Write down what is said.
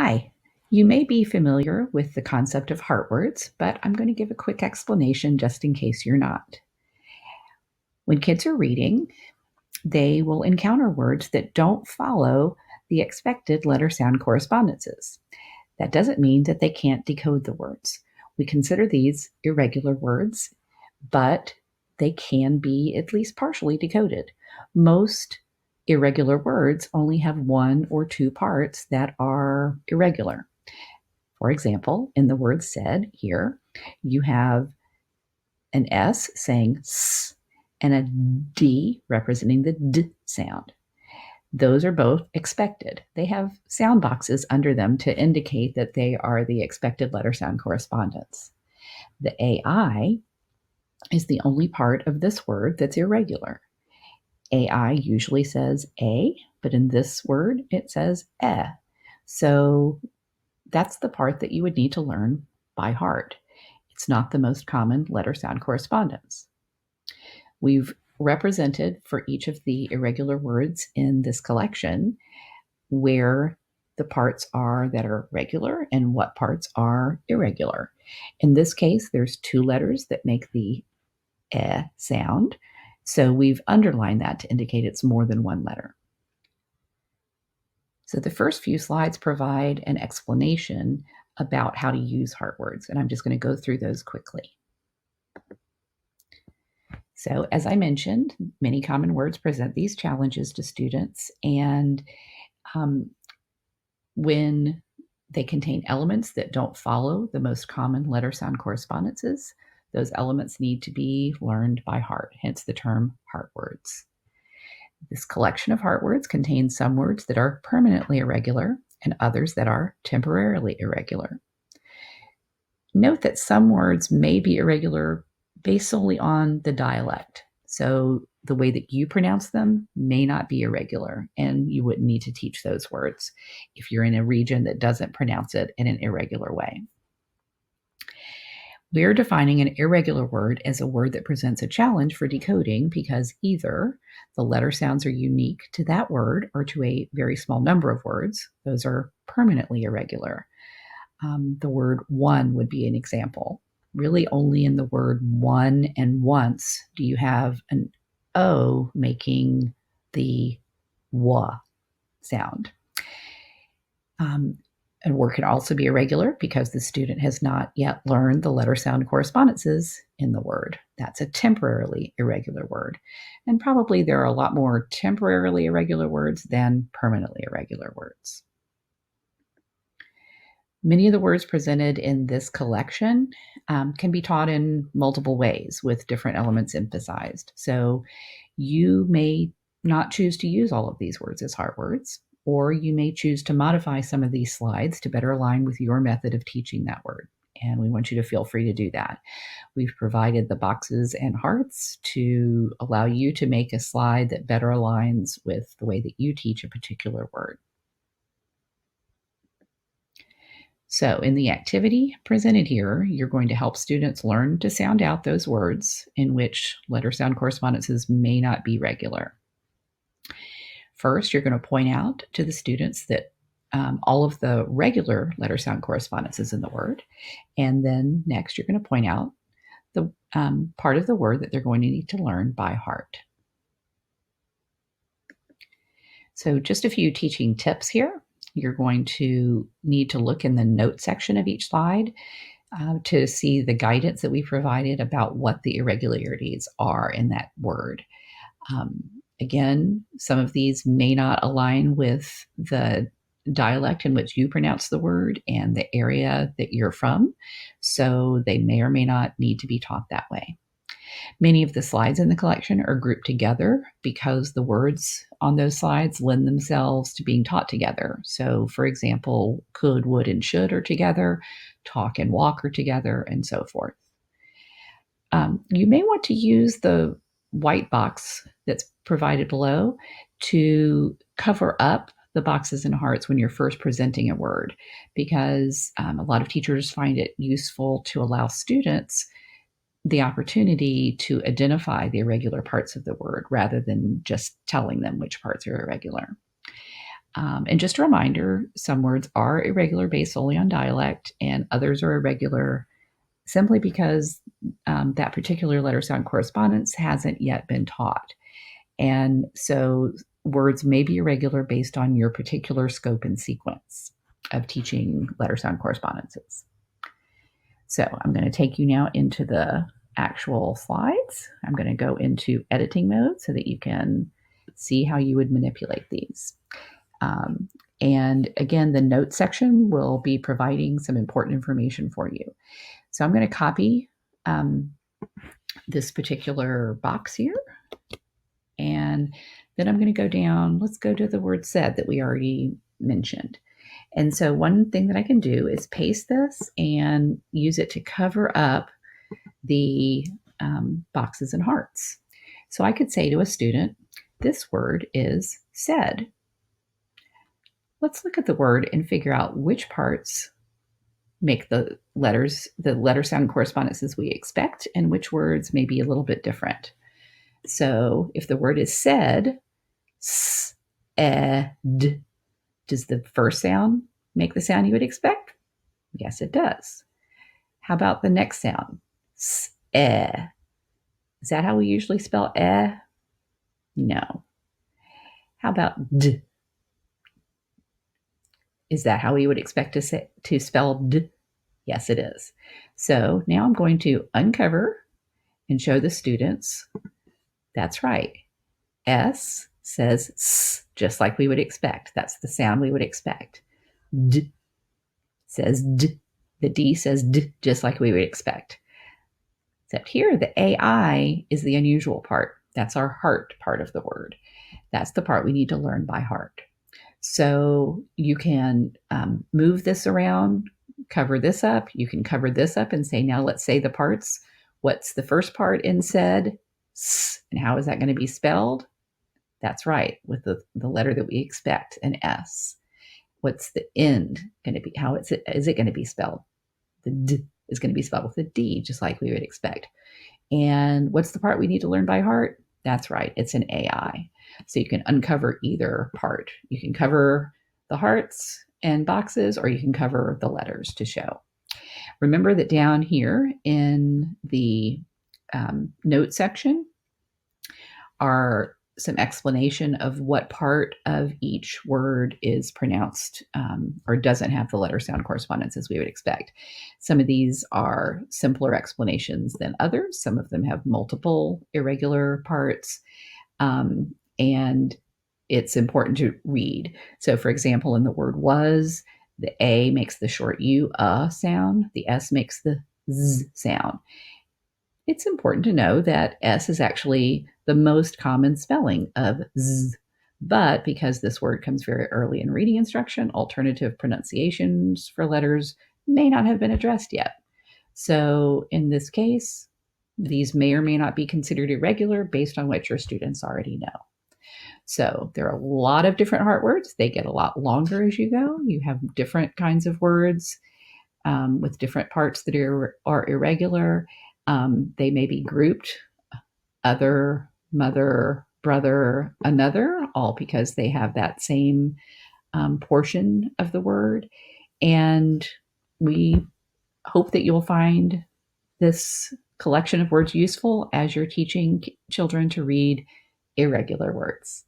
Hi, you may be familiar with the concept of heart words, but I'm going to give a quick explanation just in case you're not. When kids are reading, they will encounter words that don't follow the expected letter sound correspondences. That doesn't mean that they can't decode the words. We consider these irregular words, but they can be at least partially decoded. Most irregular words only have one or two parts that are irregular. For example, in the word said here, you have an S saying S and a D representing the D sound. Those are both expected. They have sound boxes under them to indicate that they are the expected letter sound correspondence. The AI is the only part of this word that's irregular. AI usually says A, but in this word it says eh. So that's the part that you would need to learn by heart. It's not the most common letter sound correspondence. We've represented for each of the irregular words in this collection where the parts are that are regular and what parts are irregular. In this case, there's two letters that make the eh sound. So we've underlined that to indicate it's more than one letter. So the first few slides provide an explanation about how to use heart words, and I'm just going to go through those quickly. So as I mentioned, many common words present these challenges to students, and when they contain elements that don't follow the most common letter sound correspondences, those elements need to be learned by heart, hence the term heart words. This collection of heart words contains some words that are permanently irregular and others that are temporarily irregular. Note that some words may be irregular based solely on the dialect. So the way that you pronounce them may not be irregular, and you wouldn't need to teach those words if you're in a region that doesn't pronounce it in an irregular way. We're defining an irregular word as a word that presents a challenge for decoding because either the letter sounds are unique to that word or to a very small number of words. Those are permanently irregular. The word one would be an example. Really only in the word one and once do you have an O making the wa sound. A word can also be irregular because the student has not yet learned the letter sound correspondences in the word. That's a temporarily irregular word. And probably there are a lot more temporarily irregular words than permanently irregular words. Many of the words presented in this collection can be taught in multiple ways with different elements emphasized. So you may not choose to use all of these words as heart words, or you may choose to modify some of these slides to better align with your method of teaching that word. And we want you to feel free to do that. We've provided the boxes and hearts to allow you to make a slide that better aligns with the way that you teach a particular word. So in the activity presented here, you're going to help students learn to sound out those words in which letter sound correspondences may not be regular. First, you're going to point out to the students that all of the regular letter sound correspondences in the word. And then next, you're going to point out the part of the word that they're going to need to learn by heart. So just a few teaching tips here. You're going to need to look in the note section of each slide to see the guidance that we provided about what the irregularities are in that word. Again, some of these may not align with the dialect in which you pronounce the word and the area that you're from, so they may or may not need to be taught that way. Many of the slides in the collection are grouped together because the words on those slides lend themselves to being taught together. So, for example, could, would, and should are together, talk and walk are together, and so forth. You may want to use the white box that's provided below to cover up the boxes and hearts when you're first presenting a word, because a lot of teachers find it useful to allow students the opportunity to identify the irregular parts of the word rather than just telling them which parts are irregular. And just a reminder, some words are irregular based solely on dialect, and others are irregular simply because that particular letter sound correspondence hasn't yet been taught. And so words may be irregular based on your particular scope and sequence of teaching letter sound correspondences. So I'm going to take you now into the actual slides. I'm going to go into editing mode so that you can see how you would manipulate these. And again, the notes section will be providing some important information for you. So I'm going to copy this particular box here. And then I'm going to go down. Let's go to the word said that we already mentioned. And so one thing that I can do is paste this and use it to cover up the boxes and hearts. So I could say to a student, this word is said. Let's look at the word and figure out which parts make the letter sound correspondences we expect, and which words may be a little bit different. So if the word is said, s, d, does the first sound make the sound you would expect? Yes, it does. How about the next sound? S, Is that how we usually spell No. How about d? Is that how we would expect to spell d? Yes, it is. So now I'm going to uncover and show the students. That's right. S says s, just like we would expect. That's the sound we would expect. D says d. The D says d, just like we would expect. Except here, the AI is the unusual part. That's our heart part of the word. That's the part we need to learn by heart. So you can move this around, cover this up. You can cover this up and say, now let's say the parts. What's the first part in said? S, and how is that going to be spelled? That's right, with the letter that we expect, an S. What's the end going to be? How is it going to be spelled? The D is going to be spelled with a D, just like we would expect. And what's the part we need to learn by heart? That's right, it's an AI. So you can uncover either part. You can cover the hearts and boxes, or you can cover the letters to show. Remember that down here in the note section are some explanation of what part of each word is pronounced or doesn't have the letter sound correspondence as we would expect. Some of these are simpler explanations than others. Some of them have multiple irregular parts. And it's important to read. So, for example, in the word was, the A makes the short U, sound. The S makes the Z sound. It's important to know that S is actually the most common spelling of Z. But because this word comes very early in reading instruction, alternative pronunciations for letters may not have been addressed yet. So in this case, these may or may not be considered irregular based on what your students already know. So there are a lot of different heart words. They get a lot longer as you go. You have different kinds of words with different parts that are irregular. They may be grouped other, mother, brother, another, all because they have that same portion of the word. And we hope that you'll find this collection of words useful as you're teaching children to read irregular words.